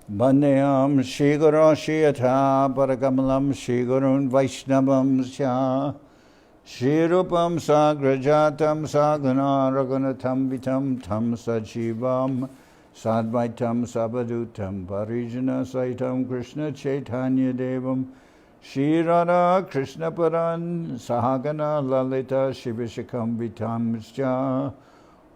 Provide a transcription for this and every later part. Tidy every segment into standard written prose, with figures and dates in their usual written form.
Bandeyam Shri Guru Shri Yatha Parakamalam Shri Gurun Vaishnavam Sya Shri Rupam Sagrajatam Sagana Raghunatham Vitam Tam Sajivam Sadvaitam Sabadutam Parijana Saitam Krishna Chaitanya Devam Shri Radha Krishna Paran Sahagana Lalita Shivishakam Vitam Sya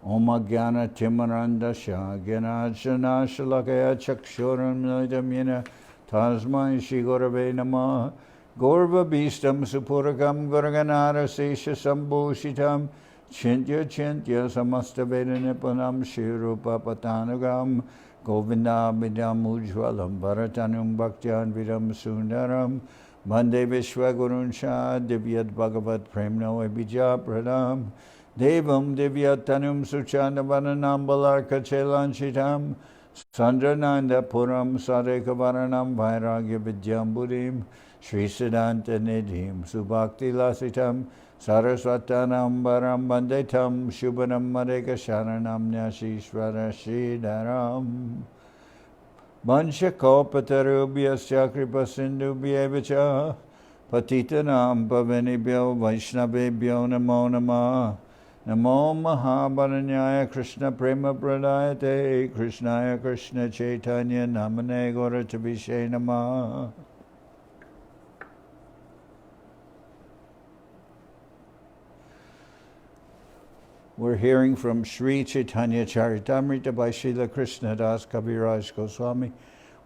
Om Jnana Timarandasya Gyanajana Shalakaya Chakshuram Nidamyena Tasmai Shri Gurave Namah Gorva Bhistam Supurakam Gurganara Sesha Sambhushitam Chintya Chintya Samasta Veda Nipunam Shri Rupa Patanagam Govinda Vidam Ujwalam Bharatanum Bhaktyan Vidam Sundaram Bande Vishwagurun Shah Divyat Bhagavat Premno Abhija Pradam Devam Divyatanum Suchandavananam Balarka Chelanchitam Sandrananda Puram Sadekavaranam Vairagya Vidyamburim Sri Siddhanta Nidhim Subhakti Lasitam Saraswatanam Baram Bandetam Shubhanam Madeka Sharanam Nyashishvara Sridharam Vansha Kopatarubhyasya Kripa Sindhubhyevacha Patitanam Pavanibhyo Vaishnavebhyo Namo Namah Namo Mahabharanyaya Krishna Prema Pradayate Krishnaya Krishna Chaitanya Namane Gauratabhishe Namah. We're hearing from Sri Chaitanya Charitamrita by Srila Krishna Das Kaviraj Goswami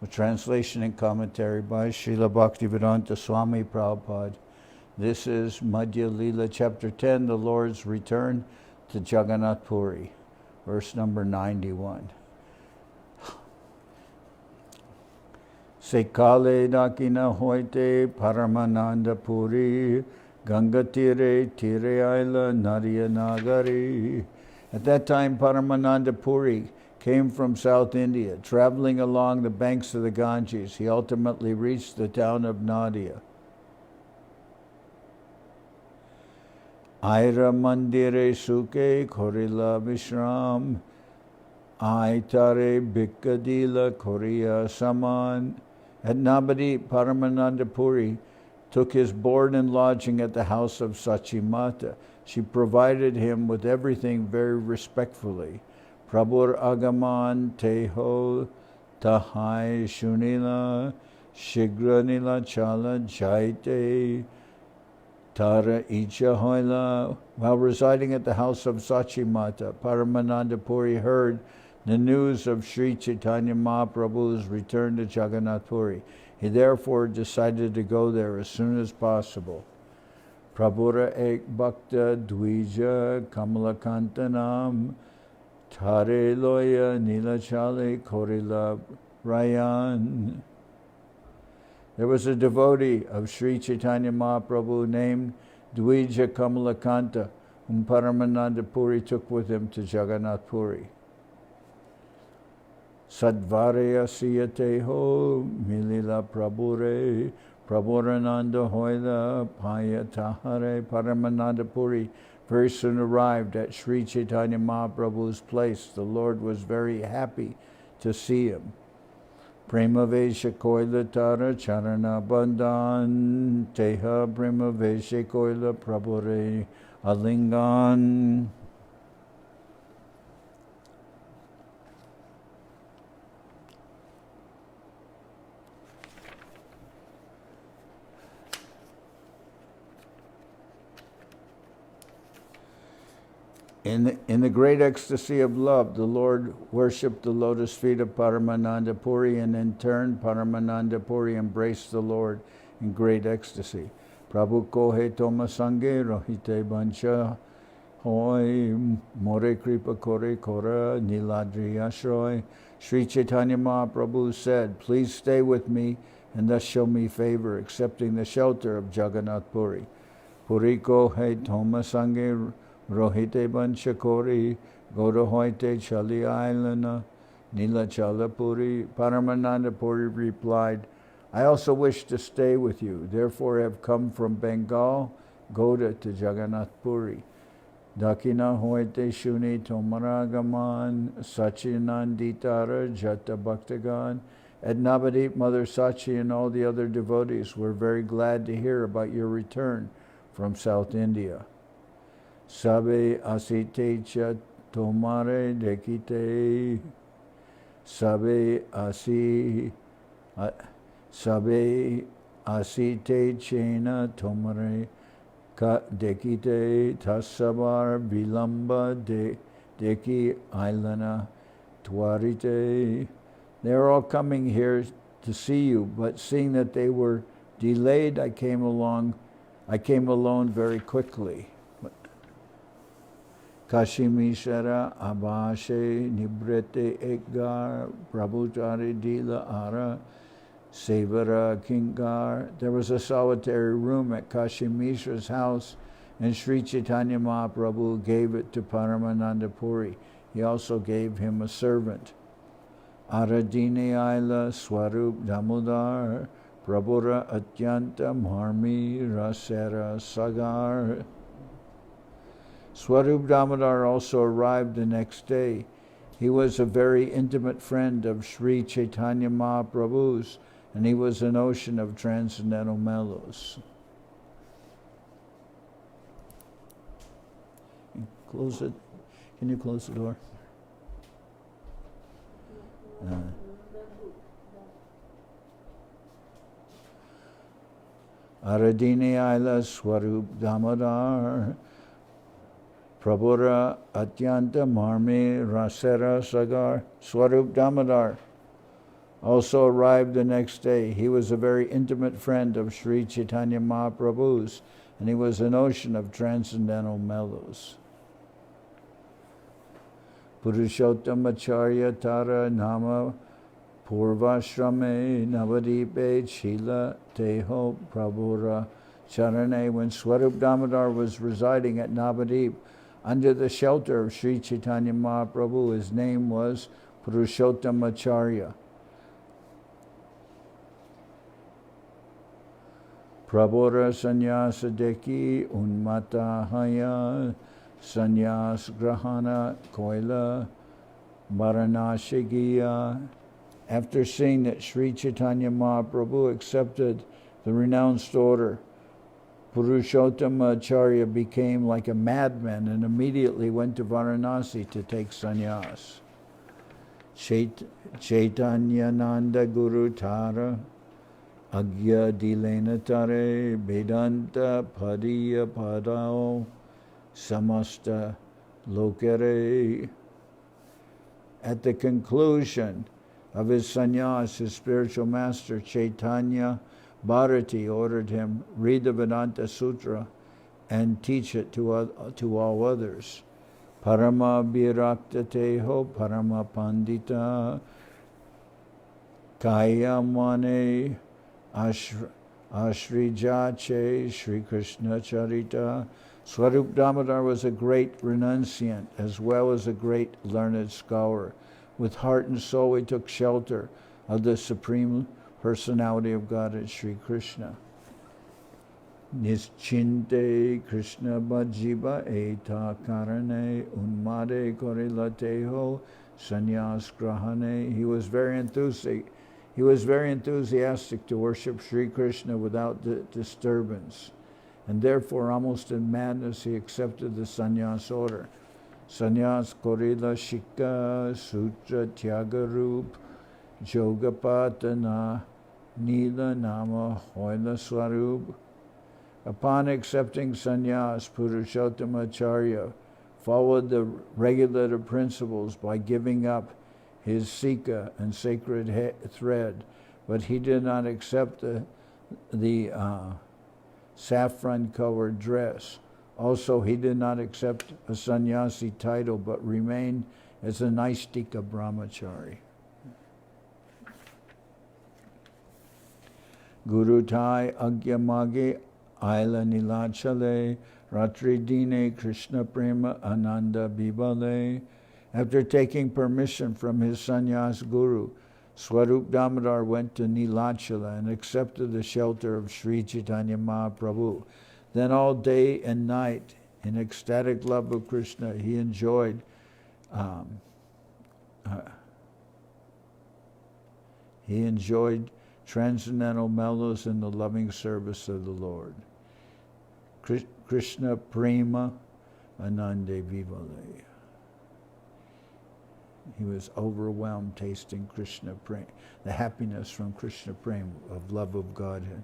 with translation and commentary by Srila Bhaktivedanta Swami Prabhupada. This is Madhya-lila, chapter 10, the Lord's return to Jagannath Puri, verse number 91. Sekale dakina hoite Paramananda Puri, Ganga tire aila Nariya Nagari. At that time, Paramananda Puri came from South India. Traveling along the banks of the Ganges, he ultimately reached the town of Nadia. Aira mandire suke korila vishram, aitare bikadila korea saman. At Nabadi, Paramananda Puri took his board and lodging at the house of Sachimata. She provided him with everything very respectfully. Prabhur agaman teho tahai shunila shigranila chala jaite Tara Icha Hoila. While residing at the house of Sachimata, Paramananda Puri heard the news of Sri Chaitanya Mahaprabhu's return to Jagannath Puri. He therefore decided to go there as soon as possible. Prabhura ek bhakta dvija kamalakantanam tare loya nilachale korila rayan. There was a devotee of Sri Chaitanya Mahaprabhu named Dvija Kamalakanta, whom Paramananda Puri took with him to Jagannath Puri. Sadvaraya siyateho milila prabhure prabhurananda hoila payatahare. Paramananda Puri very soon arrived at Sri Chaitanya Mahaprabhu's place. The Lord was very happy to see him. Premavesha koila tara charana bandhan teha premavesha koila prabhure alingan. In the great ecstasy of love, the Lord worshipped the lotus feet of Paramananda Puri, and in turn, Paramananda Puri embraced the Lord in great ecstasy. Prabhu kohe toma sange rohite bancha hoy more kripa kore kora niladri ashroy. Sri Chaitanya Mahaprabhu said, "Please stay with me and thus show me favor, accepting the shelter of Jagannath Puri. Puri kohe toma sange Rohite Banchakori, Goda Hoite Chali Ailana, Nila Chalapuri." Paramananda Puri replied, "I also wish to stay with you, therefore have come from Bengal, Goda to Jagannath Puri. Dakina Hoite Shuni Tomaragaman, Sachinanditara Jata Bhaktagan, At Navadip, Mother Sachi and all the other devotees were very glad to hear about your return from South India. Sabe asite cha tomare dekite. Sabe asite chena tomare ka dekite tasabar vilamba deki ailana twarite. They're all coming here to see you, but seeing that they were delayed, I came alone very quickly. Kashi Mishra abhashe nibrete ekgar prabhuchari dila ara sevara kingar. There was a solitary room at Kashi Mishra's house, and Sri Chaitanya Mahaprabhu gave it to Paramananda Puri. He also gave him a servant. Aradine Aila Swarup Damodar Prabhura Atyanta Marmi Rasera Sagar. Swarup Damodar also arrived the next day. He was a very intimate friend of Sri Chaitanya Mahaprabhu's, and he was an ocean of transcendental mellows. Close it. Can you close the door? Aradine Aila Swarup Damodar Prabhura Atyanta Marmi Rasera Sagar. Swarup Damodar also arrived the next day. He was a very intimate friend of Sri Chaitanya Mahaprabhu's, and he was an ocean of transcendental mellows. Purushottamacharya Tara Nama Purvashrame Navadipe Chila Teho Prabhura Charane. When Swarup Damodar was residing at Navadip under the shelter of Sri Chaitanya Mahaprabhu, his name was Purushottamacharya. Prabhura Sanyasa Deki Unmata Haya Sanyas Grahana Koila Varanashigiya. After seeing that Sri Chaitanya Mahaprabhu accepted the renounced order, Purushottamacharya became like a madman and immediately went to Varanasi to take sannyas. Chaitanya Nanda Guru Tara Agya Dilena Tare Vedanta Padiya Padao Samasta Lokare. At the conclusion of his sannyas, his spiritual master Chaitanya Bharati ordered him read the Vedanta Sutra and teach it to all others. Parama Viraktateho Parama Pandita Kayamane Ashrijache Sri Krishna Charita. Swarup Damodar was a great renunciant as well as a great learned scholar. With heart and soul he took shelter of the Supreme Personality of Godhead, Sri Krishna. Nischinte Krishna Bhajiva Eta Karane Unmade Korilateho Sanyas Grahane. He was very enthusiastic to worship Sri Krishna without disturbance, and therefore almost in madness he accepted the sannyas order. Sannyas Korila Shika Sutra Tyagarup Jogapatana Nila Nama Hoila Swarup. Upon accepting sannyas, Purushottamacharya followed the regulative principles by giving up his sika and sacred thread, but he did not accept the saffron-colored dress. Also, he did not accept a sannyasi title, but remained as a Naistika brahmachari. Guru Tai Agyamage Aila Nilachale Ratri Dine Krishna Prema Ananda Bibale. After taking permission from his sannyas guru, Swarup Damodar went to Nilachala and accepted the shelter of Sri Chaitanya Mahaprabhu. Then all day and night, in ecstatic love of Krishna, he enjoyed He enjoyed transcendental mellows in the loving service of the Lord. Krishna Prema Anande Vivale. He was overwhelmed tasting Krishna Prema, the happiness from Krishna Prema, of love of Godhead,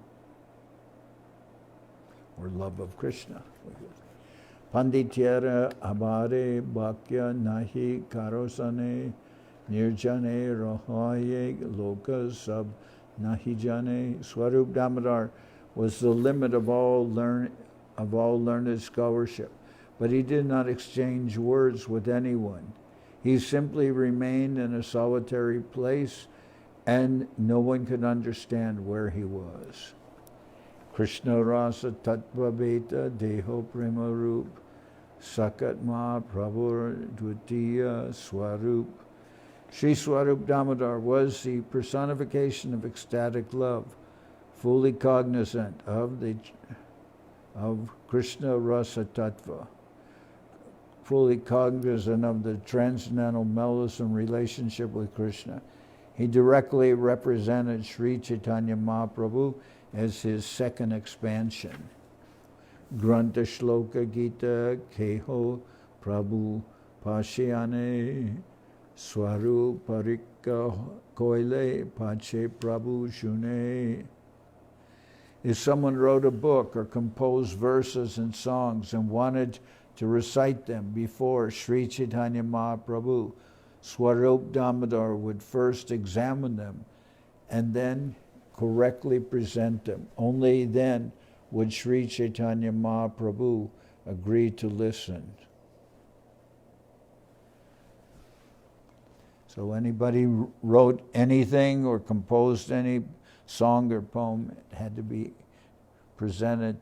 or love of Krishna. Pandityara abhare bhakya nahi karosane nirjane rahaye lokas sab nahi jane. Swarup Damodar was the limit of all learned scholarship, but he did not exchange words with anyone. He simply remained in a solitary place, and no one could understand where he was. Krishna Rasa Tattva Beta Deho Prema Rup Sakat Mahaprabhu Dvitiya Swarup. Sri Swarup Damodar was the personification of ecstatic love, fully cognizant of Krishna Rasa Tattva, fully cognizant of the transcendental mellows and relationship with Krishna. He directly represented Sri Chaitanya Mahaprabhu as his second expansion. Granta Shloka Gita Keho Prabhu Pashyane Swaru Parika Koile Pache Prabhu Shune. If someone wrote a book or composed verses and songs and wanted to recite them before Sri Chaitanya Mahaprabhu, Swarup Damodar would first examine them and then correctly present them. Only then would Sri Chaitanya Mahaprabhu agree to listen. So anybody wrote anything or composed any song or poem, it had to be presented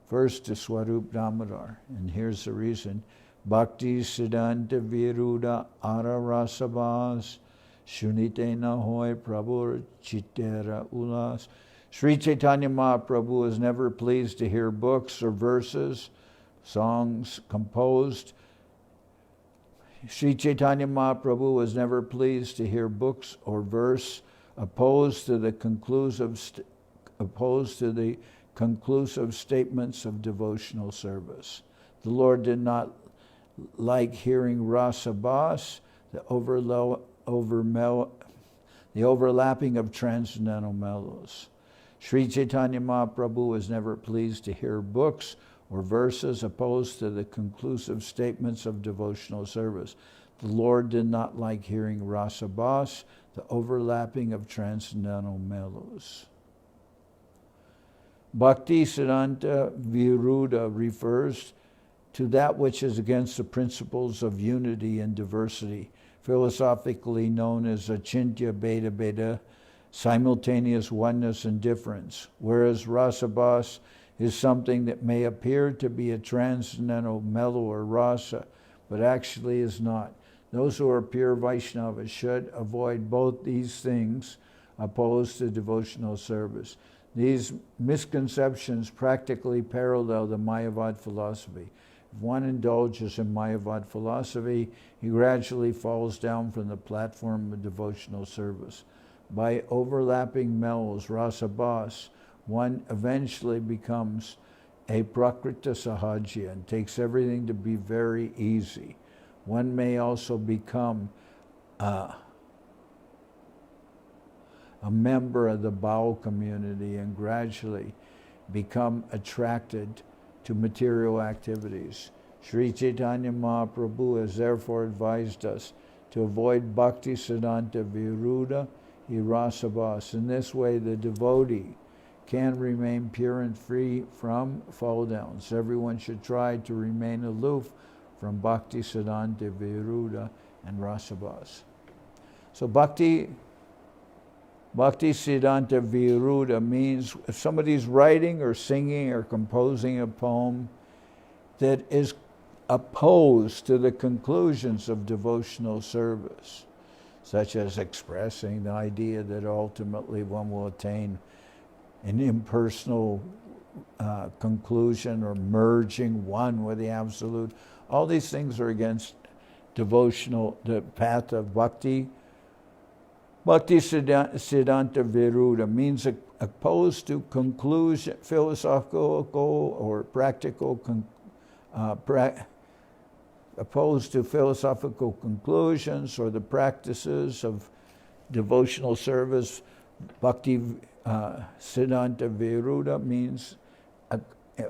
first to Swarup Damodar. And here's the reason. Bhakti Siddhanta Viruda Ara Rasabhas Shunite Nahoy Prabhu Chitera Ulas. Sri Chaitanya Mahaprabhu is never pleased to hear books or verses, songs composed. Sri Chaitanya Mahaprabhu was never pleased to hear books or verse opposed to the conclusive statements of devotional service. The Lord did not like hearing rasabhas, the overlapping of transcendental mellows. Sri Chaitanya Mahaprabhu was never pleased to hear books or verses opposed to the conclusive statements of devotional service. The Lord did not like hearing rasabhas, the overlapping of transcendental mellows. Bhakti Siddhanta Viruddha refers to that which is against the principles of unity and diversity, philosophically known as achintya bheda bheda, simultaneous oneness and difference, whereas rasabhas is something that may appear to be a transcendental mellow or rasa, but actually is not. Those who are pure Vaishnavas should avoid both these things opposed to devotional service. These misconceptions practically parallel the Mayavad philosophy. If one indulges in Mayavad philosophy, he gradually falls down from the platform of devotional service. By overlapping mellows, rasabhas, one eventually becomes a prakrita sahajya and takes everything to be very easy. One may also become a member of the Baul community and gradually become attracted to material activities. Sri Chaitanya Mahaprabhu has therefore advised us to avoid Bhakti Siddhanta Viruddha Irasabhas. In this way, the devotee can remain pure and free from fall downs. Everyone should try to remain aloof from Bhakti Siddhanta Viruddha and Rasabhas. So Bhakti Siddhanta Viruddha means if somebody's writing or singing or composing a poem that is opposed to the conclusions of devotional service, such as expressing the idea that ultimately one will attain an impersonal conclusion or merging one with the Absolute. All these things are against the path of bhakti. Bhakti Siddhanta Viruddha means opposed to conclusion, philosophical or practical, opposed to philosophical conclusions or the practices of devotional service. Bhakti Siddhanta Viruddha means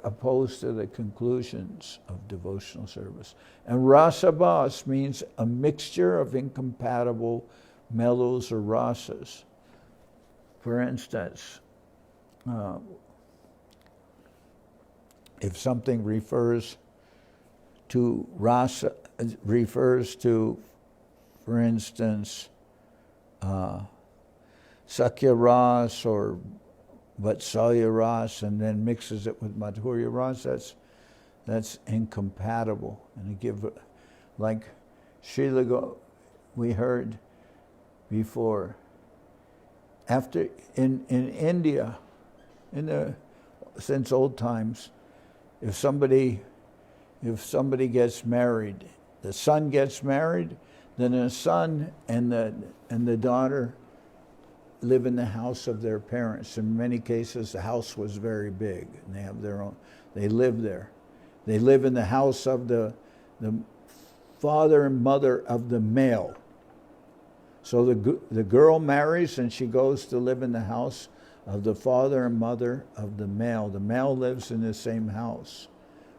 opposed to the conclusions of devotional service. And Rasabhas means a mixture of incompatible mellows or rasas. For instance, if something refers to rasa, refers to, for instance, Sakya Ras or Vatsalya Ras, and then mixes it with Madhurya Ras, that's incompatible. And to give, like Srila, we heard before, after in India, since old times, if somebody gets married, the son gets married, then the son and the daughter live in the house of their parents. In many cases, the house was very big, and they have their own. They live there. They live in the house of the father and mother of the male. So the girl marries and she goes to live in the house of the father and mother of the male. The male lives in the same house,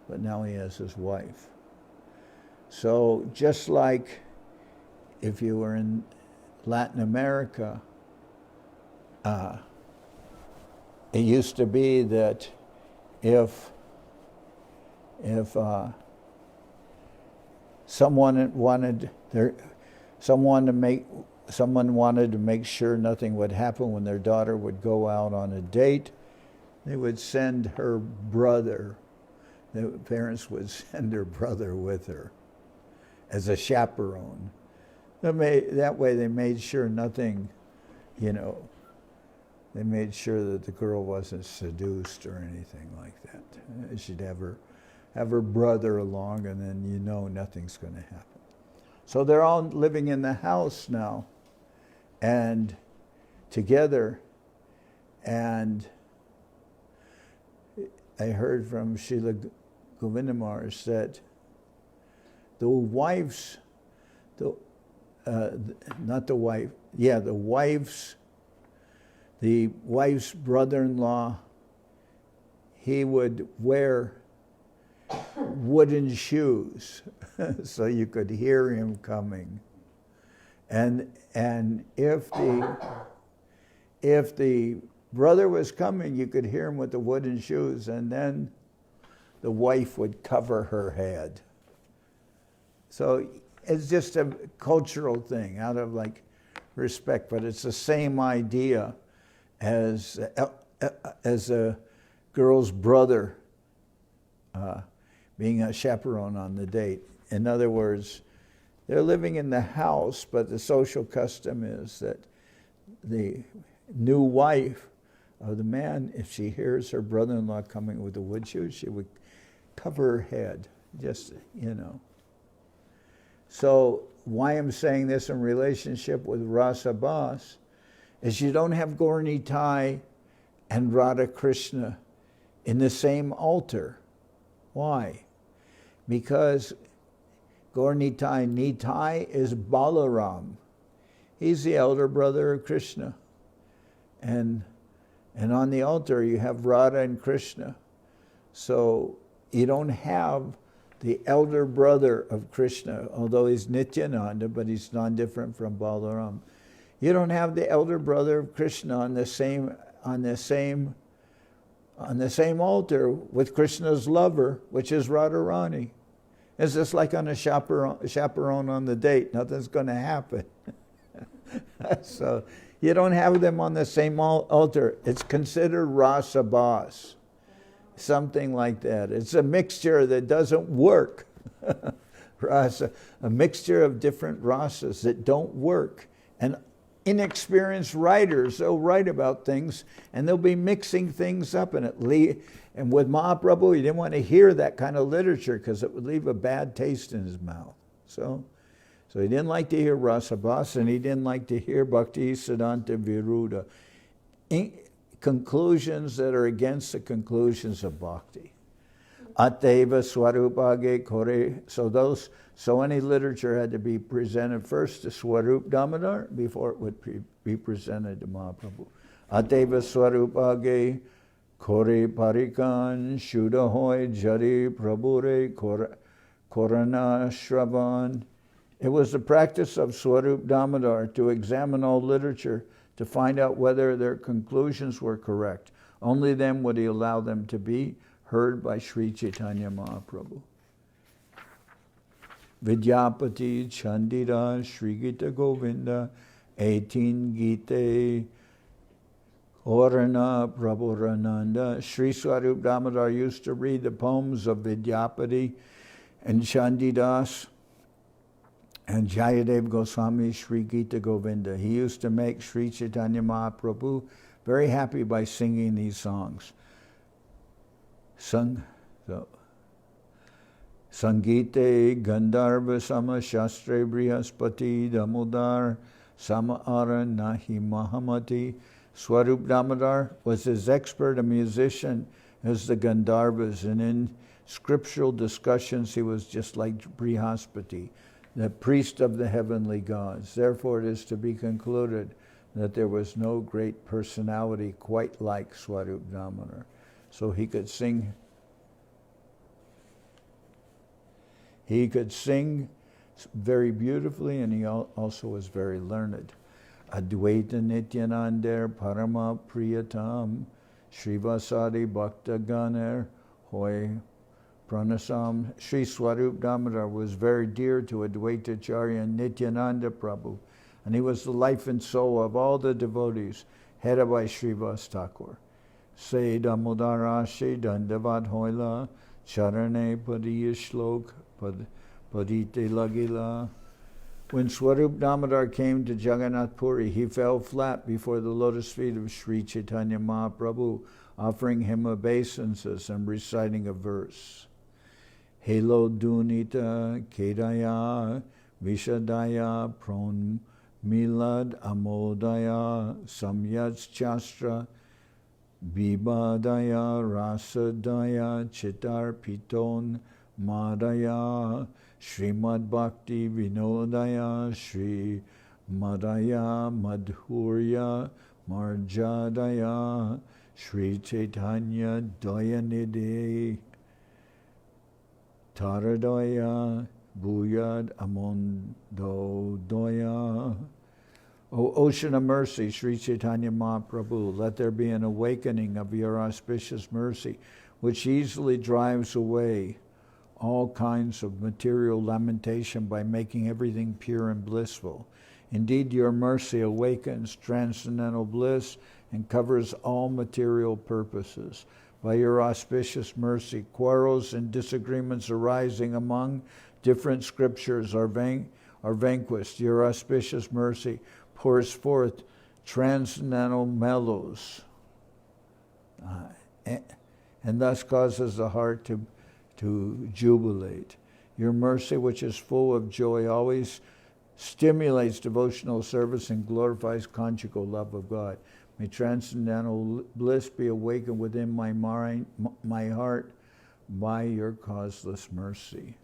but now he has his wife. So just like if you were in Latin America, it used to be that if someone wanted to make sure nothing would happen when their daughter would go out on a date, they would send her brother. The parents would send her brother with her as a chaperone. That way they made sure nothing, they made sure that the girl wasn't seduced or anything like that. She'd have her brother along, and then nothing's going to happen. So they're all living in the house now, and together. And I heard from Srila Govindamars that the wife's brother-in-law, he would wear wooden shoes so you could hear him coming. And if the brother was coming, you could hear him with the wooden shoes, and then the wife would cover her head. So it's just a cultural thing out of respect, but it's the same idea as a girl's brother being a chaperone on the date. In other words, they're living in the house, but the social custom is that the new wife of the man, if she hears her brother-in-law coming with the wood shoes, she would cover her head, just. So why I'm saying this in relationship with Rasa Bas is you don't have Gaur Nitai and Radha Krishna in the same altar. Why? Because Gaur Nitai is Balaram. He's the elder brother of Krishna. And on the altar you have Radha and Krishna. So you don't have the elder brother of Krishna, although he's Nityananda, but he's non-different from Balaram. You don't have the elder brother of Krishna on the same altar with Krishna's lover, which is Radharani. It's just like on a chaperone on the date. Nothing's going to happen. So you don't have them on the same altar. It's considered Rasa Bas. Something like that. It's a mixture that doesn't work. Rasa, a mixture of different rasas that don't work. And inexperienced writers, they'll write about things and they'll be mixing things up. And with Mahaprabhu, he didn't want to hear that kind of literature because it would leave a bad taste in his mouth. So So he didn't like to hear Rasabhas, and he didn't like to hear Bhakti Siddhanta Viruddha. Conclusions that are against the conclusions of Bhakti. Ateva Swarupage Kore. So any literature had to be presented first to Swarup Damodar before it would be presented to Mahaprabhu. Ateva Swarupage Kore Parikan Shudahoy Jari Prabhure Korana Shravan. It was the practice of Swarup Damodar to examine all literature to find out whether their conclusions were correct. Only then would he allow them to be heard by Sri Chaitanya Mahaprabhu. Vidyapati Chandira Sri Gita Govinda 18 Gite Orana Prabhurananda. Sri Swarup Damodar used to read the poems of Vidyapati and Chandidas and Jayadev Goswami Sri Gita Govinda. He used to make Sri Chaitanya Mahaprabhu very happy by singing these songs. Sangite Gandharva Sama Shastre Brihaspati Damodar Sama Ara Nahi Mahamati. Swarup Damodar was as expert a musician as the Gandharvas, and in scriptural discussions he was just like Brihaspati, the priest of the heavenly gods. Therefore it is to be concluded that there was no great personality quite like Swarup Damodar. So he could sing very beautifully, and he also was very learned. Advaita Nityananda Parama Priyatam Srivasadi Bhakta Ganer Hoy Pranasam. Sri Swarup Damodar was very dear to Advaitacharya and Nityananda Prabhu, and he was the life and soul of all the devotees, headed by Srivas Thakur. Se Damodarashi Dandavat Hoila Charane Padiya Shlok Padite Lagila. When Swarup Damodar came to Jagannath Puri, he fell flat before the lotus feet of Sri Chaitanya Mahaprabhu, offering him obeisances and reciting a verse. Helo Dunita Kedaya Vishadaya Pron Milad Amodaya Samyats Chastra Bibadaya Rasadaya Chitar Piton Madaya Srimad Bhakti Vinodaya Sri Madaya Madhurya Marjadaya Sri Chaitanya Dayanidhi Taradaya Bhuyad Amondo Doya. O ocean of mercy, Sri Chaitanya Mahaprabhu, let there be an awakening of your auspicious mercy, which easily drives away all kinds of material lamentation by making everything pure and blissful. Indeed, your mercy awakens transcendental bliss and covers all material purposes. By your auspicious mercy, quarrels and disagreements arising among different scriptures are vanquished. Your auspicious mercy pours forth transcendental mellows and thus causes the heart to jubilate. Your mercy, which is full of joy, always stimulates devotional service and glorifies conjugal love of God. May transcendental bliss be awakened within my mind, my heart, by your causeless mercy.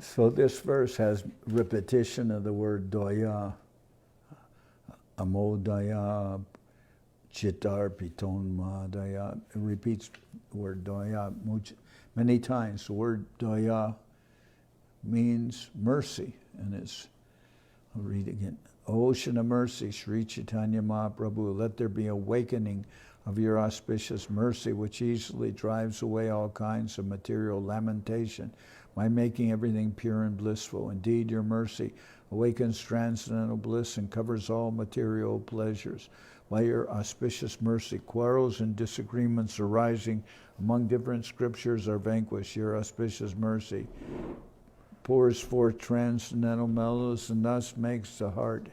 So this verse has repetition of the word doya, amodaya, chitar piton madaya. It repeats the word doya many times. The word doya means mercy, and I'll read again. Ocean of mercy, Sri Chaitanya Mahaprabhu, let there be awakening of your auspicious mercy, which easily drives away all kinds of material lamentation by making everything pure and blissful. Indeed, your mercy awakens transcendental bliss and covers all material pleasures. By your auspicious mercy, quarrels and disagreements arising among different scriptures are vanquished. Your auspicious mercy pours forth transcendental mellows and thus makes the heart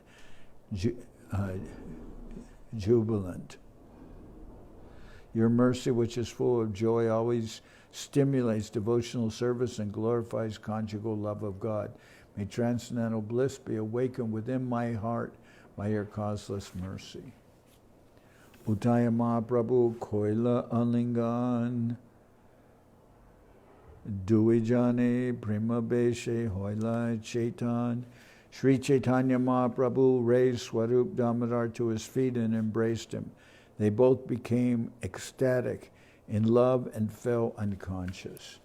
jubilant. Your mercy, which is full of joy, always stimulates devotional service and glorifies conjugal love of God. May transcendental bliss be awakened within my heart by your causeless mercy. Utaya Mahaprabhu Koila Alingan Duijane Prima Beshe Hoila Chaitan. Sri Chaitanya Mahaprabhu raised Swarup Damodar to his feet and embraced him. They both became ecstatic in love and fell unconscious.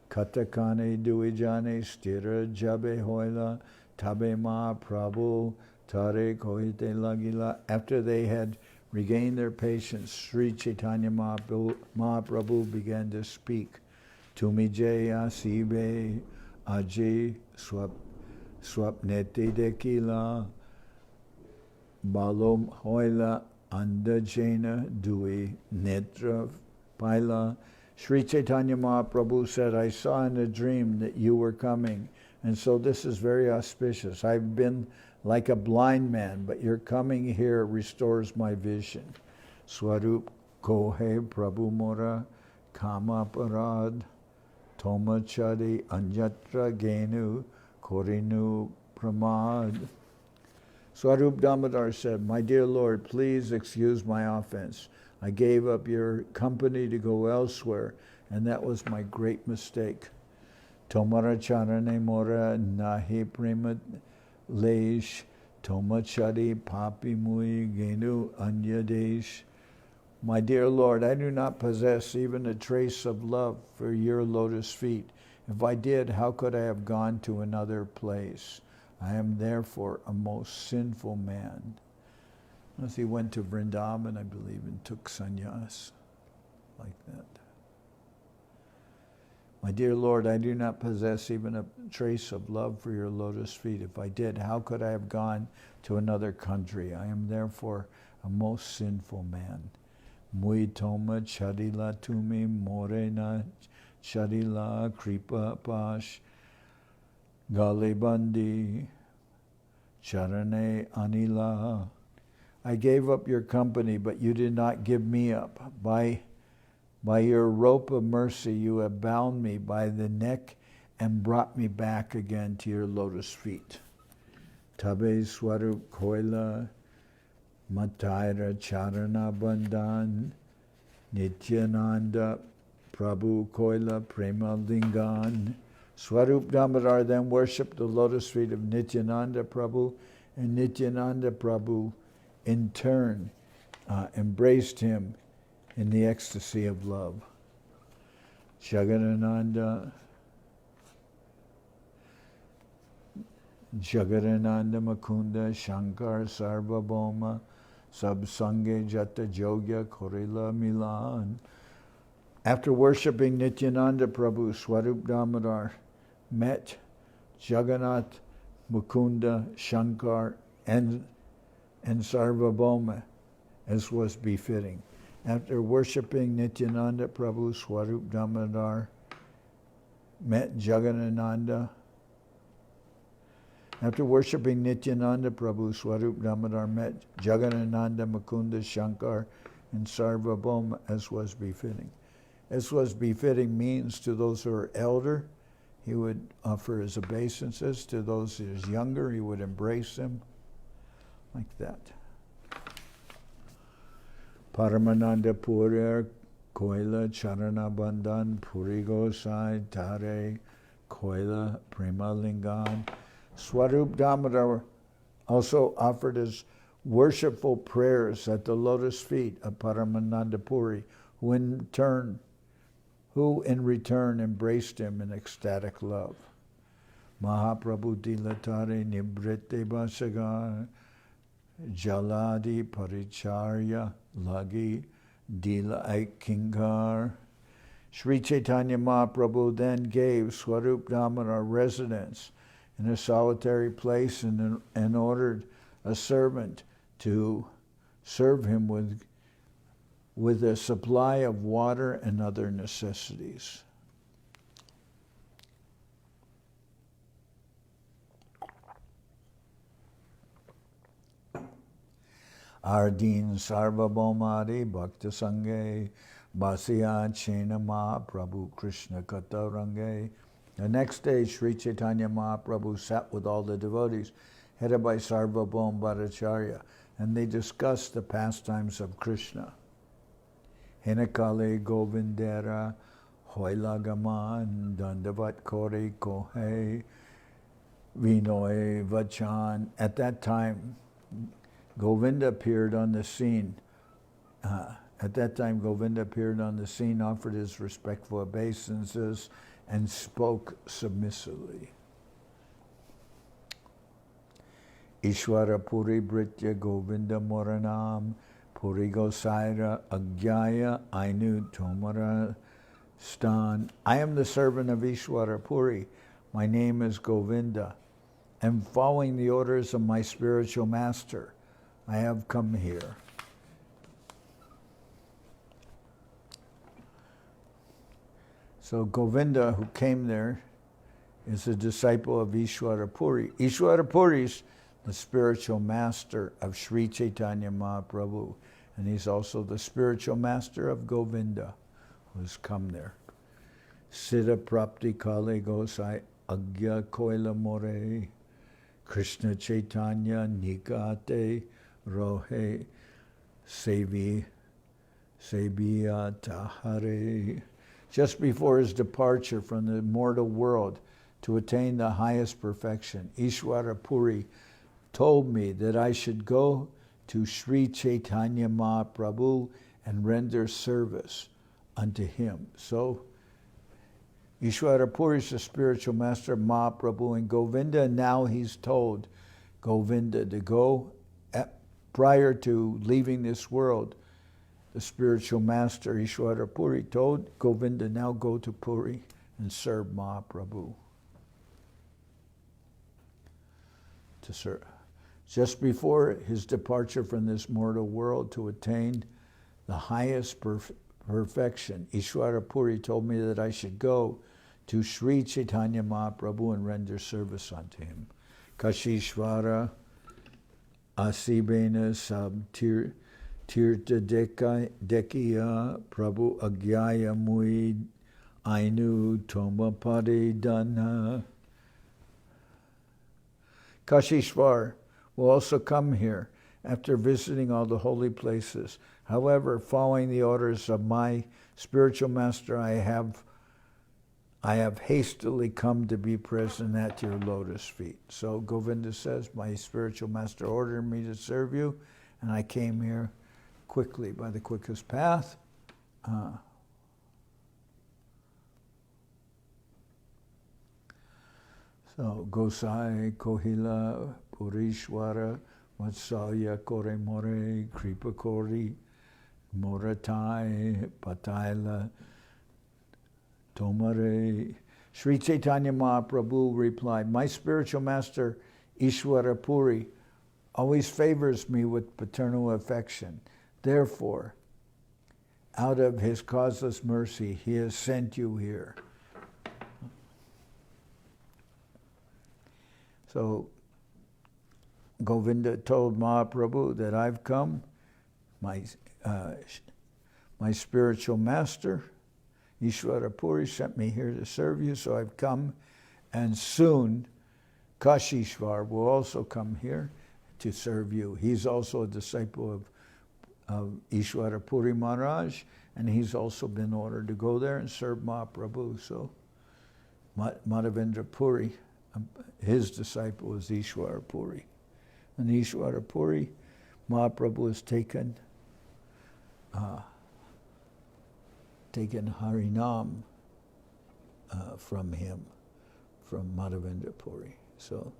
Katakane Duijane Stira Jabe Hoila Tabe Mahaprabhu Tare Kohite Lagila. After they had regained their patience, Sri Chaitanya Mahaprabhu began to speak. Tumi Jaya Sibe Aji Swapnete Dekila Balom Hoila Andajena Dui Netra Paila. Sri Chaitanya Mahaprabhu said, I saw in a dream that you were coming, and so this is very auspicious. I've been like a blind man, but your coming here restores my vision. Swarup Kohe Prabhu Mora Kama Parad Toma Chadi Anjatra Genu Korinu Pramad. Swarup Damodar said, my dear Lord, please excuse my offense. I gave up your company to go elsewhere, and that was my great mistake. Tomara Charane Mora Nahi Prima Leish Tomachadi Papi Mui Genu Anyadesh. My dear Lord, I do not possess even a trace of love for your lotus feet. If I did, how could I have gone to another place? I am therefore a most sinful man. As he went to Vrindavan, I believe, and took sannyas like that. My dear Lord, I do not possess even a trace of love for your lotus feet. If I did, how could I have gone to another country? I am therefore a most sinful man. Mui toma chadila tumi morena chadila kripa pash galibandi charane anila. I gave up your company, but you did not give me up. By your rope of mercy, you have bound me by the neck and brought me back again to your lotus feet. Tabe Swarup Koila Mataira Charana Bandhan Nityananda Prabhu Koila Prema Lingan. Swarup Damodar then worshipped the lotus feet of Nityananda Prabhu, and Nityananda Prabhu in turn embraced him in the ecstasy of love. Jagannath Makunda Shankar Sarvabhauma Sabsange Jata Jogya Korila Milan. After worshipping Nityananda Prabhu, Swarup Damodar met Jagannath Mukunda Shankar and Sarvabhauma, as was befitting. After worshipping Nityananda Prabhu, Swarup Damodar met Jagannatha. After worshipping Nityananda Prabhu, Swarup Damodar met Jagannatha Mukunda Shankar and Sarvabhauma, as was befitting. As was befitting means to those who are elder, he would offer his obeisances. To those who is younger, he would embrace them, like that. Paramananda Puri Koila Charana Bandhan Puri Gosai Tare Koila Prema Lingan. Swarup Damodar also offered his worshipful prayers at the lotus feet of Paramananda Puri, who in return embraced him in ecstatic love. Mahaprabhu Dilatare Nibrite Basagar Jaladi Paricharya Lagi Dila Aikingar. Sri Chaitanya Mahaprabhu then gave Swarup Damodar residence in a solitary place and ordered a servant to serve him with a supply of water and other necessities. Ardeen Sarvabhauma Bhattacharya Basya Chena Mahaprabhu Krishna Katarange. The next day, Sri Chaitanya Mahaprabhu sat with all the devotees, headed by Sarvabhauma Bhattacharya, and they discussed the pastimes of Krishna. Hinakale Govindera Hoilagaman Dandavat Kore Kohe Vinoy Vachan. At that time, Govinda appeared on the scene. Offered his respectful obeisances, and spoke submissively. Ishwara Puri Britya Govinda Moranam Puri Gosaira Agyaya Ainu Tomara Stan. I am the servant of Ishwara Puri. My name is Govinda. And following the orders of my spiritual master, I have come here. So Govinda, who came there, is a disciple of Ishwara Puri. Ishwara Puri is the spiritual master of Sri Chaitanya Mahaprabhu, and he's also the spiritual master of Govinda, who has come there. Siddha Prapti Kale Gosai Agya Koila More Krishna Chaitanya Nikate Rohe Sevi Sebiya Tahare. Just before his departure from the mortal world to attain the highest perfection, Ishwara Puri told me that I should go to Sri Chaitanya Mahaprabhu and render service unto him. So, Ishwara Puri is the spiritual master of Mahaprabhu and Govinda, and now he's told Govinda to go, prior to leaving this world, the spiritual master Ishwara Puri told Govinda, now go to Puri and serve Mahaprabhu. To serve. Just before his departure from this mortal world to attain the highest perfection, Ishwara Puri told me that I should go to Sri Chaitanya Mahaprabhu and render service unto him. Kashishvara Asibena Sab Tirta Dekiya Prabhu Agyaya Muid Ainu Tomapade Dana. Kashishvar will also come here after visiting all the holy places. However, following the orders of my spiritual master, I have hastily come to be present at your lotus feet. So Govinda says, my spiritual master ordered me to serve you, and I came here quickly, by the quickest path. So Gosai, Kohila, Purishwara, Vatsalya, Kore More, Kripa Kori, Moratai, Pataila, Tomare. Sri Chaitanya Mahaprabhu replied, my spiritual master, Ishwara Puri, always favors me with paternal affection. Therefore, out of his causeless mercy, he has sent you here. So, Govinda told Mahaprabhu that I've come, my spiritual master, Ishwara Puri, sent me here to serve you, so I've come, and soon Kashishvar will also come here to serve you. He's also a disciple of Ishwara Puri Maharaj, and he's also been ordered to go there and serve Mahaprabhu. So Madhavendra Puri, his disciple is Ishwara Puri. And Ishwara Puri, Mahaprabhu has taken Harinam from him, from Madhavendra Puri. So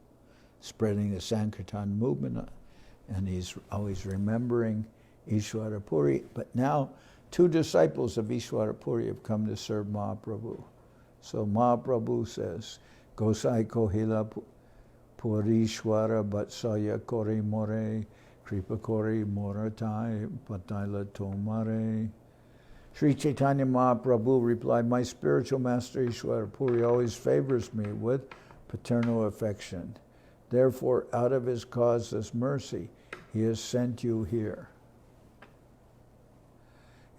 spreading the Sankirtan movement, and he's always remembering Ishwara Puri. But now, two disciples of Ishwara Puri have come to serve Mahaprabhu. So Mahaprabhu says, Gosai Kohila Purishwara Vatsalya Kore More, Kripa Kore Moratai, Pataila Tomare. Sri Chaitanya Mahaprabhu replied, my spiritual master Ishwara Puri always favors me with paternal affection. Therefore, out of his causeless mercy, He has sent you here.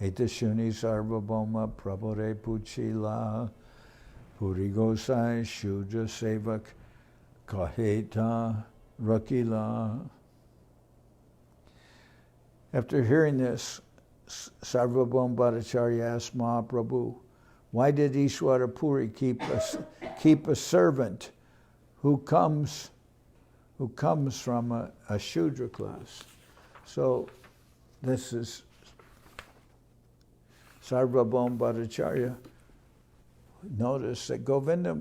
Etashuni Sarvabhauma Prabhure Puchila Puri Gosai Shudra Sevak Kaheta Rakila. After hearing this, Sarvabhauma Bhattacharya asked Mahaprabhu, why did Ishwara Puri keep a servant who comes from a Shudra class? So this is Sarvabhauma Bhattacharya. Notice that Govinda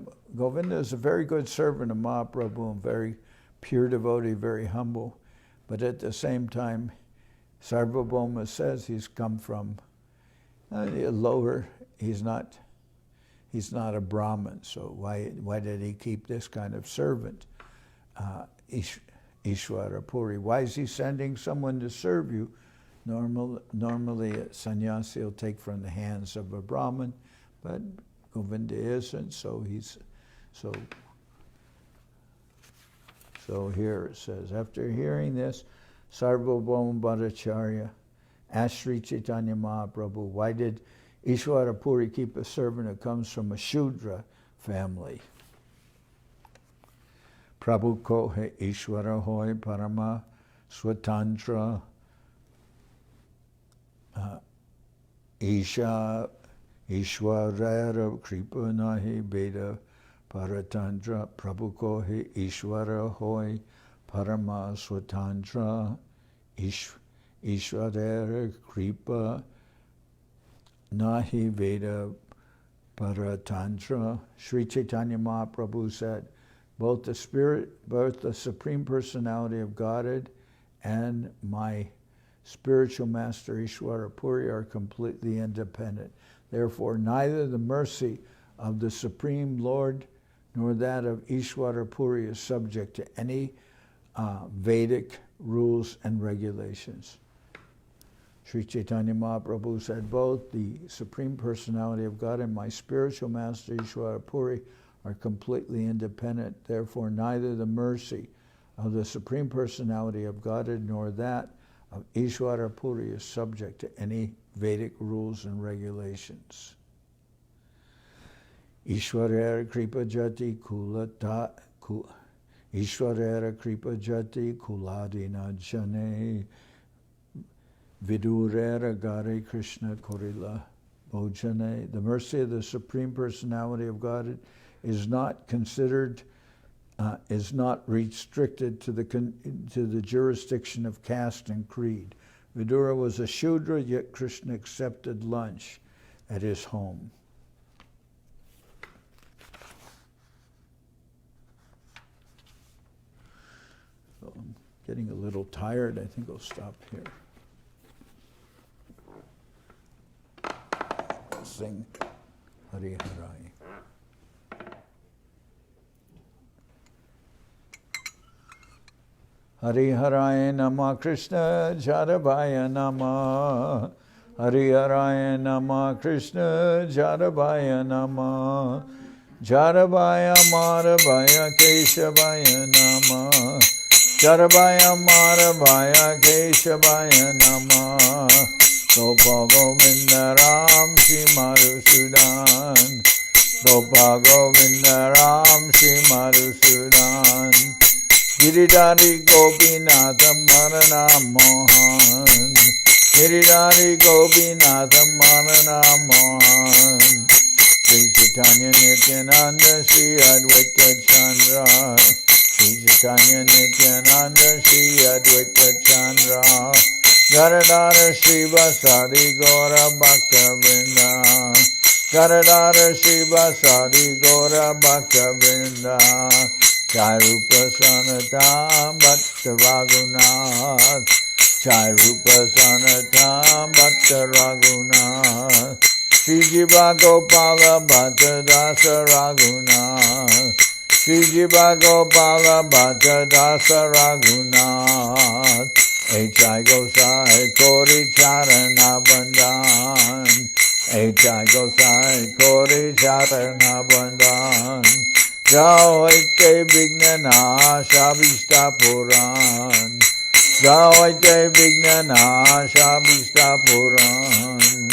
is a very good servant of Mahaprabhu, and very pure devotee, very humble. But at the same time, Sarvabhauma says he's come from lower. He's not a Brahmin. So why did he keep this kind of servant, Ishwara Puri? Why is he sending someone to serve you? Normally a sannyasi will take from the hands of a Brahmin, but Govinda isn't, so here it says, after hearing this, Sarvabhauma Bhattacharya asked Sri Chaitanya Mahaprabhu, why did Ishwara Puri keep a servant who comes from a Shudra family? Prabhu ko he Ishwara hoy parama swatantra Isha Ishwarara Kripa Nahi Veda Paratantra Prabhu ko he Ishwara hoy Parama Swatantra Ishwarara Kripa Nahi Veda Paratantra. Sri Chaitanya Mahaprabhu said, both the Supreme Personality of Godhead and my spiritual master Ishwara Puri are completely independent. Therefore, neither the mercy of the Supreme Lord nor that of Ishwara Puri is subject to any Vedic rules and regulations. Sri Chaitanya Mahaprabhu said, both the Supreme Personality of God and my spiritual master Ishwara Puri are completely independent. Therefore, neither the mercy of the Supreme Personality of Godhead nor that of Ishwara Puri is subject to any Vedic rules and regulations. Ishwarera Kripa Jati Kulata Ishwarera Kripa Jati Kuladina Jane Vidurera Gare Krishna Korila Bojane. The mercy of the Supreme Personality of God is not considered, is not restricted to the jurisdiction of caste and creed. Vidura was a Shudra, yet Krishna accepted lunch at his home. So I'm getting a little tired. I think I'll stop here. I'll sing Hari Harai. Hari Haraya Nama Krishna Jadabaya Nama Hari Haraya Nama Krishna Jadabaya Nama Jadabaya Madhavaya Keshavaya Nama Jadabaya Madhavaya Keshavaya Nama Gopal Govinda Ram Shri Madhusudan Gopal Govinda Ram Shri Madhusudan Giridhari Gopinatha Marana Mohan Giridhari Gopinatha Marana Mohan Sri Chaitanya Nityananda Sri Advaita Chandra Sri Chaitanya Nityananda Sri Advaita Chandra Garadhara Sri Vasari Gaura Bhakta Vrinda Garadhara Sri Vasari Gaura Bhakta Vrinda Jai Rupa Sanatana Bhatta Raghunath Jai Rupa Sanatana Bhatta Raghunath Sri Jiva Gopala Bhatta Dasa Raghunath Sri Jiva Gopala Bhatta Dasa Raghunath Echai Gosai Kori Charana Bandhan Echai Gosai Kori Charana Bandhan Jao Eke Vignana Shabishta Puran Jaoite Vignanasha Vista Puran,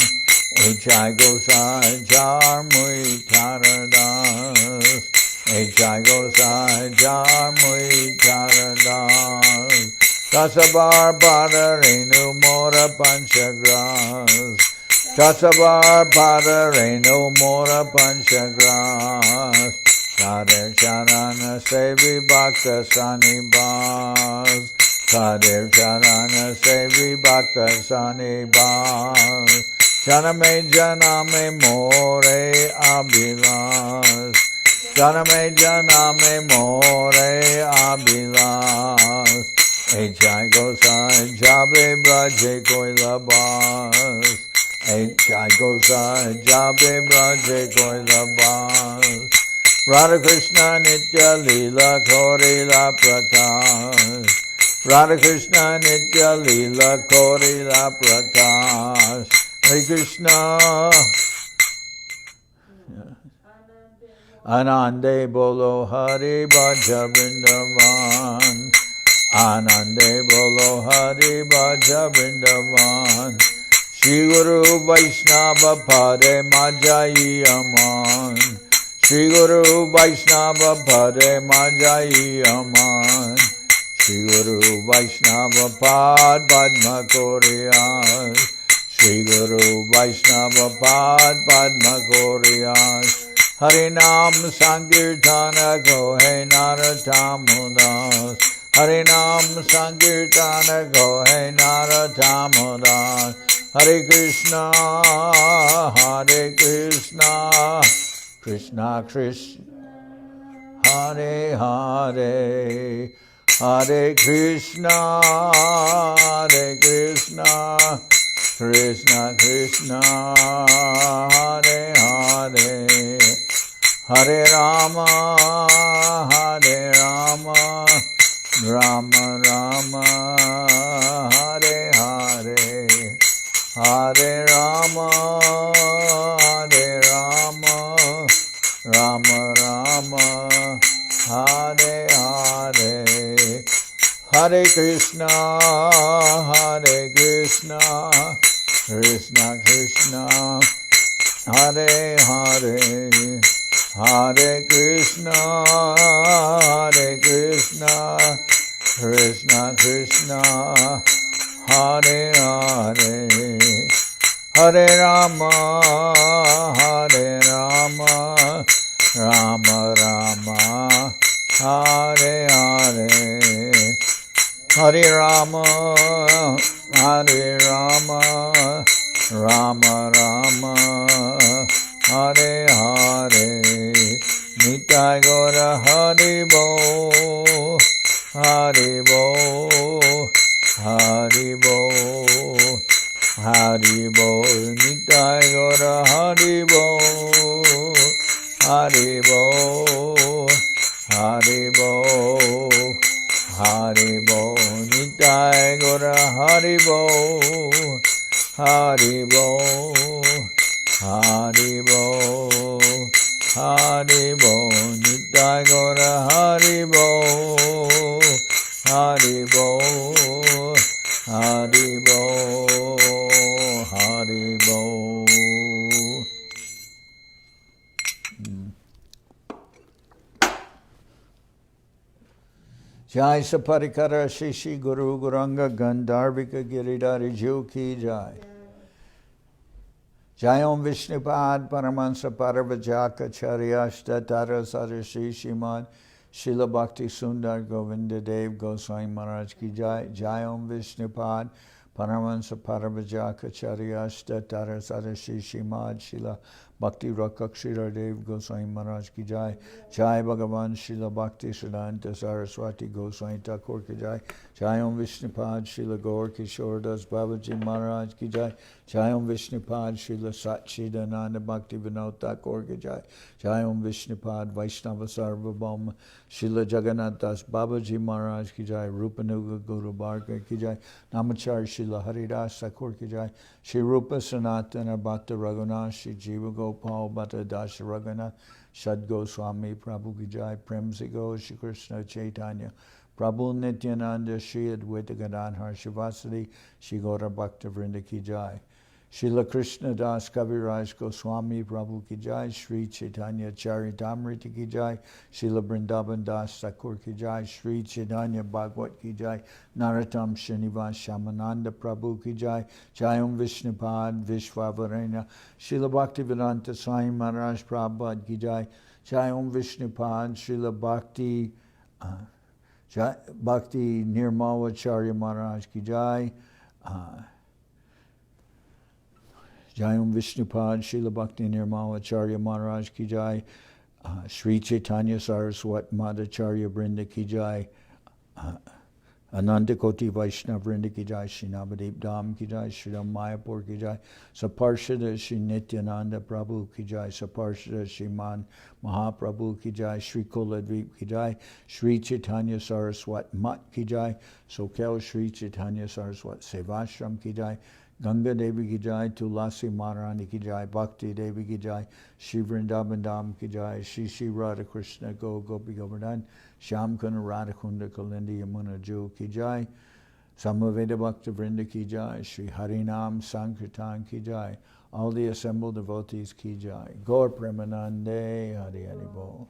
Echai Gosai Jarmui Taradas, Echai Gosai Jarmui Taradas, Kasabar Padarenu Mora Panchagras, Kasabar Padarenu Mora Panchagras, Kader Charana Sevi Bhakta Sanibas, Kader Charana Sevi Bhakta Sanibas, Janame Janame More Abhilas, Janame Janame More Abhilas, Echai Gosai Jabe Braje Koilabas, Echai Gosai Jabe Braje Koilabas, Radha Krishna Nitya Lila Korila Prakash, Radha Krishna Nitya Lila Korila Prakash, Hare Krishna Anande Bolo Hari Bhaja Vrindavan, Anande Bolo Hari Bhaja Vrindavan, Shri Guru Vaishnava Pade Majai Aman, Shri Guru Vaishnava Pade Majai Aman, Shri Guru Vaishnava Pad Padma Koriyas, Shri Guru Vaishnava Pad Padma Koriyas, Harinam Sankirtana Gohe Naratamudas, Harinam Sankirtana Gohe Naratamudas, Hare Krishna, Hare Krishna, Krishna Krishna, Hare Hare, Hare Krishna, Hare Krishna, Krishna Krishna, Hare Hare, Hare Rama, Hare Rama, Rama Rama, Hare Hare, Hare Rama, Hare Rama, Rama Rama, Hare Hare, Hare Krishna, Hare Krishna, Krishna Krishna, Hare Hare, Hare Krishna, Hare Krishna, Krishna Krishna, Hare Hare, Hare Rama, Hare Rama, Rama Rama, Hare Hare, Hare Rama, Hare Rama, Rama Rama, Hare Hare, Nitai Gora Hari Bo, Hari Bo, Hari Bo, Hari Bo, Nitai Gora Hari Bo, Hari Bo, Hari Bo, Hari Bo, Nitai Gora Hari Bo, Hari Bo, Hari Bo, Hari Bo, Nitai Gora Hari Bo, Hari Bo, Hari Bo, Hari Bo. Jai Saparikara Shishi Guru Guranga Gandharvika Giridhari Ju Ki Jai. Jai Om Vishnupad Paramahansa Parvajaka Charyashta Tara Sadashri Shrimad Srila Bhakti Sundar Govinda Dev Goswami Maharaj Ki Jai. Jai Om Vishnupad Paramahansa Parvajaka Charyashta Tara Sadashri Shrimad Srila Bhakti Rakshira Dev Goswami Maharaj Ki Jai. Jai Bhagavan Srila Bhakti Siddhanta Saraswati Goswami Thakur Ki Jai. Jai Om Vishnupad Srila Gaur Kishore Das Babaji Maharaj Ki Jai. Jai Om Vishnupad Srila Satchidananda Bhakti Vinod Thakur Ki Jai. Jai Om Vishnupad Vaishnava Sarvabhauma Srila Jagannath Das Babaji Maharaj Ki Jai. Rupanuga Guru Bhargava Ki Jai. Namachar Srila Haridas Thakur Ki Jai. Shri Rupa Sanatana Bhatta Raghunath Shri Jiva Gopal Bhatta Dasha Raghunath Shad Goswami Prabhu Ki Jai. Prem Se Go Shri Krishna Chaitanya Prabhu Nityananda, Shri Advaita Gadadhar Shivasadi, Shri Gaura Bhakta Vrinda Ki Jai. Srila Krishna Das Kaviraj Goswami Prabhu Ki Jai, Sri Chaitanya Charitamrita Ki Jai, Srila Vrindavan Das Thakur Ki Jai, Sri Chaitanya Bhagavad Ki Jai, Narottam Srinivas Shamananda Prabhu Ki Jai, Jayam Vishnupad Vishwavarena, Srila Bhaktivedanta Swami Maharaj Prabhupada Ki Jai, Jayam Vishnupad, Srila Bhakti Nirmalacharya Maharaj Ki Jai, Jayam Vishnupad, Srila Bhakti Nirmalacharya Maharaj Ki Jai, Sri Chaitanya Saraswat Madhacharya Vrinda Ki Jai, Ananda Koti Vaishnava Vrinda Ki Jai, Shri Navadip Dham Ki Jai, Shri Ram Mayapur Ki Jai, Saparshada Shri Nityananda Prabhu Ki Jai, Saparshada Shri Mahaprabhu Ki Jai, Shri Kuladvip Ki Jai, Sri Chaitanya Saraswat Mat Ki Jai, Sokel Sri Chaitanya Saraswat Sevashram Ki Jai, Ganga Devi Ki Jai, Tulasi Maharani Ki Jai, Bhakti Devi Ki Jai, Shri Vrindavan Dham Ki Jai, Shri Shri Radha Krishna Gopi Govardhan, Shyam Kuna Radha Kunda Kalindi Yamuna Jo Ki Jai, Samaveda Bhakta Vrinda Ki Jai, Shri Harinam Sankirtan Ki Jai, all the assembled devotees Ki Jai, Gaur Premanande, Hari Hari Bol.